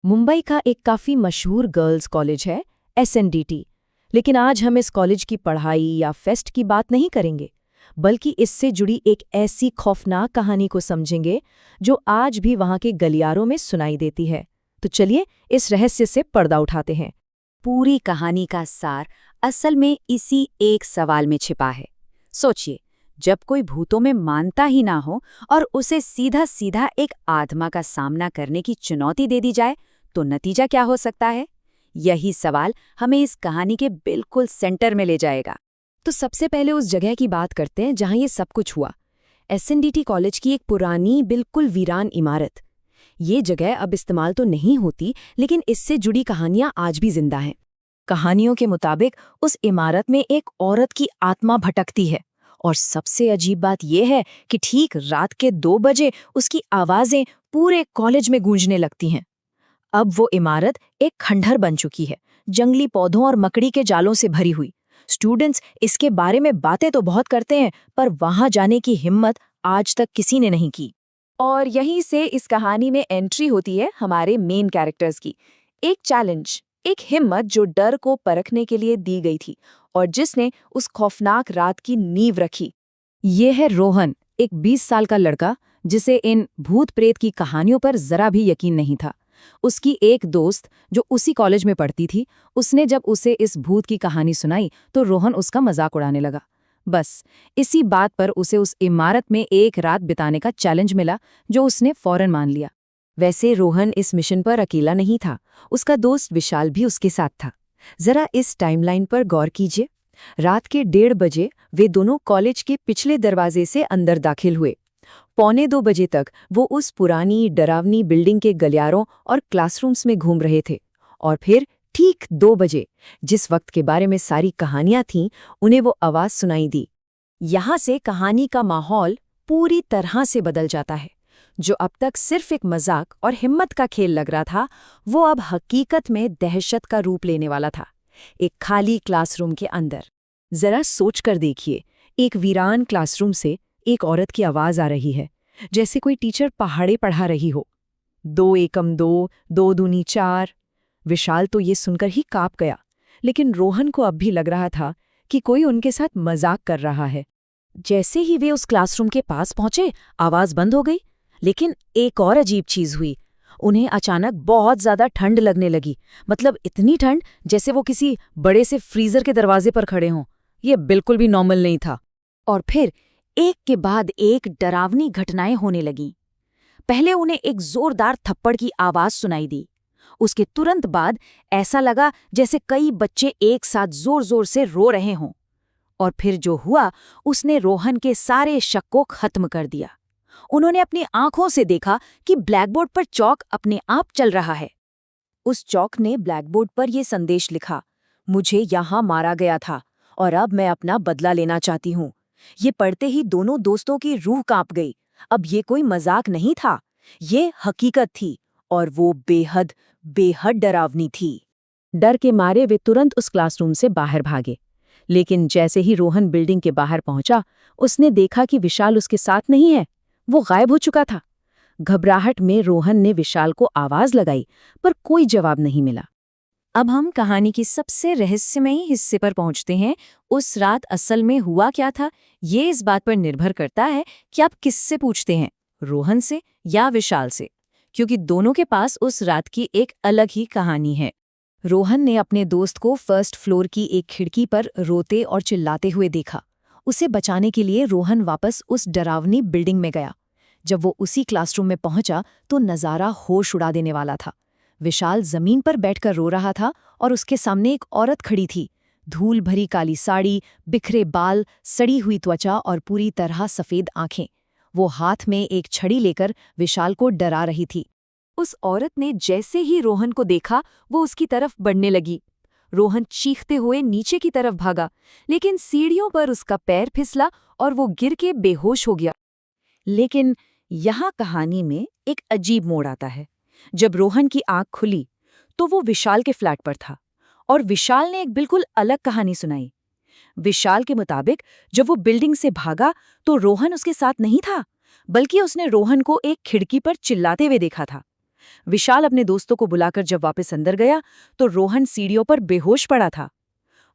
मुंबई का एक काफ़ी मशहूर गर्ल्स कॉलेज है, एसएनडीटी। लेकिन आज हम इस कॉलेज की पढ़ाई या फेस्ट की बात नहीं करेंगे, बल्कि इससे जुड़ी एक ऐसी खौफनाक कहानी को समझेंगे जो आज भी वहाँ के गलियारों में सुनाई देती है। तो चलिए इस रहस्य से पर्दा उठाते हैं। पूरी कहानी का सार असल में इसी एक सवाल में छिपा है। सोचिए, जब कोई भूतों में मानता ही ना हो और उसे सीधा सीधा एक आत्मा का सामना करने की चुनौती दे दी जाए, तो नतीजा क्या हो सकता है? यही सवाल हमें इस कहानी के बिल्कुल सेंटर में ले जाएगा। तो सबसे पहले उस जगह की बात करते हैं जहाँ ये सब कुछ हुआ। एसएनडीटी कॉलेज की एक पुरानी, बिल्कुल वीरान इमारत। ये जगह अब इस्तेमाल तो नहीं होती, लेकिन इससे जुड़ी कहानियां आज भी जिंदा हैं। कहानियों के मुताबिक उस इमारत में एक औरत की आत्मा भटकती है, और सबसे अजीब बात यह है कि ठीक रात के 2 बजे उसकी आवाजें पूरे कॉलेज में गूंजने लगती हैं। अब वो इमारत एक खंडहर बन चुकी है, जंगली पौधों और मकड़ी के जालों से भरी हुई। स्टूडेंट्स इसके बारे में बातें तो बहुत करते हैं, पर वहां जाने की हिम्मत आज तक किसी ने नहीं की। और यहीं से इस कहानी में एंट्री होती है हमारे मेन कैरेक्टर्स की। एक चैलेंज, एक हिम्मत जो डर को परखने के लिए दी गई थी और जिसने उस खौफनाक रात की नींव रखी। ये है रोहन, एक 20 साल का लड़का जिसे इन भूत प्रेत की कहानियों पर जरा भी यकीन नहीं था। उसकी एक दोस्त जो उसी कॉलेज में पढ़ती थी, उसने जब उसे इस भूत की कहानी सुनाई तो रोहन उसका मजाक उड़ाने लगा। बस इसी बात पर उसे उस इमारत में एक रात बिताने का चैलेंज मिला, जो उसने फौरन मान लिया। वैसे रोहन इस मिशन पर अकेला नहीं था, उसका दोस्त विशाल भी उसके साथ था। जरा इस टाइमलाइन पर गौर कीजिए। रात के 1:30 बजे वे दोनों कॉलेज के पिछले दरवाजे से अंदर दाखिल हुए। 1:45 बजे तक वो उस पुरानी डरावनी बिल्डिंग के गलियारों और क्लासरूम्स में घूम रहे थे। और फिर ठीक 2 बजे, जिस वक्त के बारे में सारी कहानियां थीं, उन्हें वो आवाज सुनाई दी। यहाँ से कहानी का माहौल पूरी तरह से बदल जाता है। जो अब तक सिर्फ एक मजाक और हिम्मत का खेल लग रहा था, वो अब हकीकत में दहशत का रूप लेने वाला था। एक खाली क्लासरूम के अंदर जरा सोच कर देखिए, एक वीरान क्लासरूम से एक औरत की आवाज आ रही है, जैसे कोई टीचर पहाड़े पढ़ा रही हो। 2 एकम 2, 2 दूनी 4। विशाल तो ये सुनकर ही काँप गया, लेकिन रोहन को अब भी लग रहा था कि कोई उनके साथ मजाक कर रहा है। जैसे ही वे उस क्लासरूम के पास पहुंचे, आवाज बंद हो गई। लेकिन एक और अजीब चीज हुई। उन्हें अचानक बहुत ज्यादा ठंड लगने लगी। मतलब इतनी ठंड जैसे वो किसी बड़े से फ्रीजर के दरवाजे पर खड़े हों। ये बिल्कुल भी नॉर्मल नहीं था। और फिर एक के बाद एक डरावनी घटनाएं होने लगीं। पहले उन्हें एक जोरदार थप्पड़ की आवाज सुनाई दी। उसके तुरंत बाद ऐसा लगा जैसे कई बच्चे एक साथ जोर जोर से रो रहे हों। और फिर जो हुआ, उसने रोहन के सारे शक को खत्म कर दिया। उन्होंने अपनी आंखों से देखा कि ब्लैकबोर्ड पर चौक अपने आप चल रहा है। उस चौक ने ब्लैकबोर्ड पर यह संदेश लिखा, मुझे यहां मारा गया था और अब मैं अपना बदला लेना चाहती हूँ। ये पढ़ते ही दोनों दोस्तों की रूह कांप गई। अब ये कोई मजाक नहीं था, ये हकीकत थी, और वो बेहद बेहद डरावनी थी। डर के मारे वे तुरंत उस क्लासरूम से बाहर भागे। लेकिन जैसे ही रोहन बिल्डिंग के बाहर पहुंचा, उसने देखा कि विशाल उसके साथ नहीं है। वो गायब हो चुका था। घबराहट में रोहन ने विशाल को आवाज लगाई, पर कोई जवाब नहीं मिला। अब हम कहानी की सबसे रहस्यमयी हिस्से पर पहुंचते हैं। उस रात असल में हुआ क्या था, ये इस बात पर निर्भर करता है कि आप किससे पूछते हैं, रोहन से या विशाल से, क्योंकि दोनों के पास उस रात की एक अलग ही कहानी है। रोहन ने अपने दोस्त को फर्स्ट फ्लोर की एक खिड़की पर रोते और चिल्लाते हुए देखा। उसे बचाने के लिए रोहन वापस उस डरावनी बिल्डिंग में गया। जब वो उसी क्लासरूम में पहुंचा तो नज़ारा होश उड़ा देने वाला था। विशाल जमीन पर बैठकर रो रहा था और उसके सामने एक औरत खड़ी थी। धूल भरी काली साड़ी, बिखरे बाल, सड़ी हुई त्वचा और पूरी तरह सफ़ेद आंखें। वो हाथ में एक छड़ी लेकर विशाल को डरा रही थी। उस औरत ने जैसे ही रोहन को देखा, वो उसकी तरफ बढ़ने लगी। रोहन चीखते हुए नीचे की तरफ भागा, लेकिन सीढ़ियों पर उसका पैर फिसला और वो गिर के बेहोश हो गया। लेकिन यहाँ कहानी में एक अजीब मोड़ आता है। जब रोहन की आंख खुली तो वो विशाल के फ्लैट पर था, और विशाल ने एक बिल्कुल अलग कहानी सुनाई। विशाल के मुताबिक जब वो बिल्डिंग से भागा तो रोहन उसके साथ नहीं था, बल्कि उसने रोहन को एक खिड़की पर चिल्लाते हुए देखा था। विशाल अपने दोस्तों को बुलाकर जब वापस अंदर गया तो रोहन सीढ़ियों पर बेहोश पड़ा था।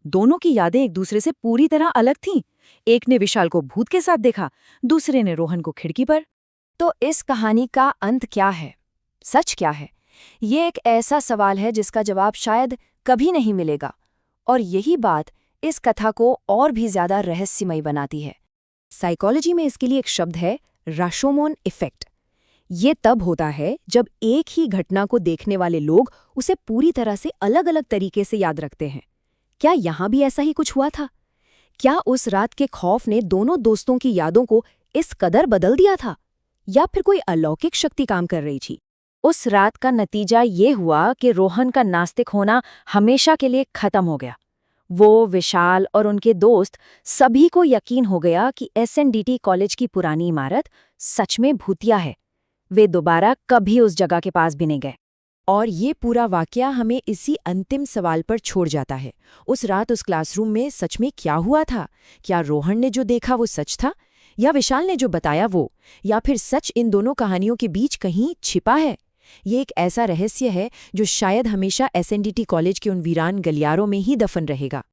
दोनों की यादें एक दूसरे से पूरी तरह अलग थीं। एक ने विशाल को भूत के साथ देखा, दूसरे ने रोहन को खिड़की पर। तो इस कहानी का अंत क्या है? सच क्या है? ये एक ऐसा सवाल है जिसका जवाब शायद कभी नहीं मिलेगा, और यही बात इस कथा को और भी ज्यादा रहस्यमय बनाती है। साइकोलॉजी में इसके लिए एक शब्द है, राशोमोन इफेक्ट। ये तब होता है जब एक ही घटना को देखने वाले लोग उसे पूरी तरह से अलग अलग तरीके से याद रखते हैं। क्या यहाँ भी ऐसा ही कुछ हुआ था? क्या उस रात के खौफ ने दोनों दोस्तों की यादों को इस कदर बदल दिया था, या फिर कोई अलौकिक शक्ति काम कर रही थी? उस रात का नतीजा ये हुआ कि रोहन का नास्तिक होना हमेशा के लिए खत्म हो गया। वो, विशाल और उनके दोस्त सभी को यकीन हो गया कि एसएनडीटी कॉलेज की पुरानी इमारत सच में भूतिया है। वे दोबारा कभी उस जगह के पास भी नहीं गए। और ये पूरा वाकया हमें इसी अंतिम सवाल पर छोड़ जाता है। उस रात उस क्लासरूम में सच में क्या हुआ था? क्या रोहन ने जो देखा वो सच था, या विशाल ने जो बताया वो, या फिर सच इन दोनों कहानियों के बीच कहीं छिपा है? ये एक ऐसा रहस्य है जो शायद हमेशा एसएनडीटी कॉलेज के उन वीरान गलियारों में ही दफन रहेगा।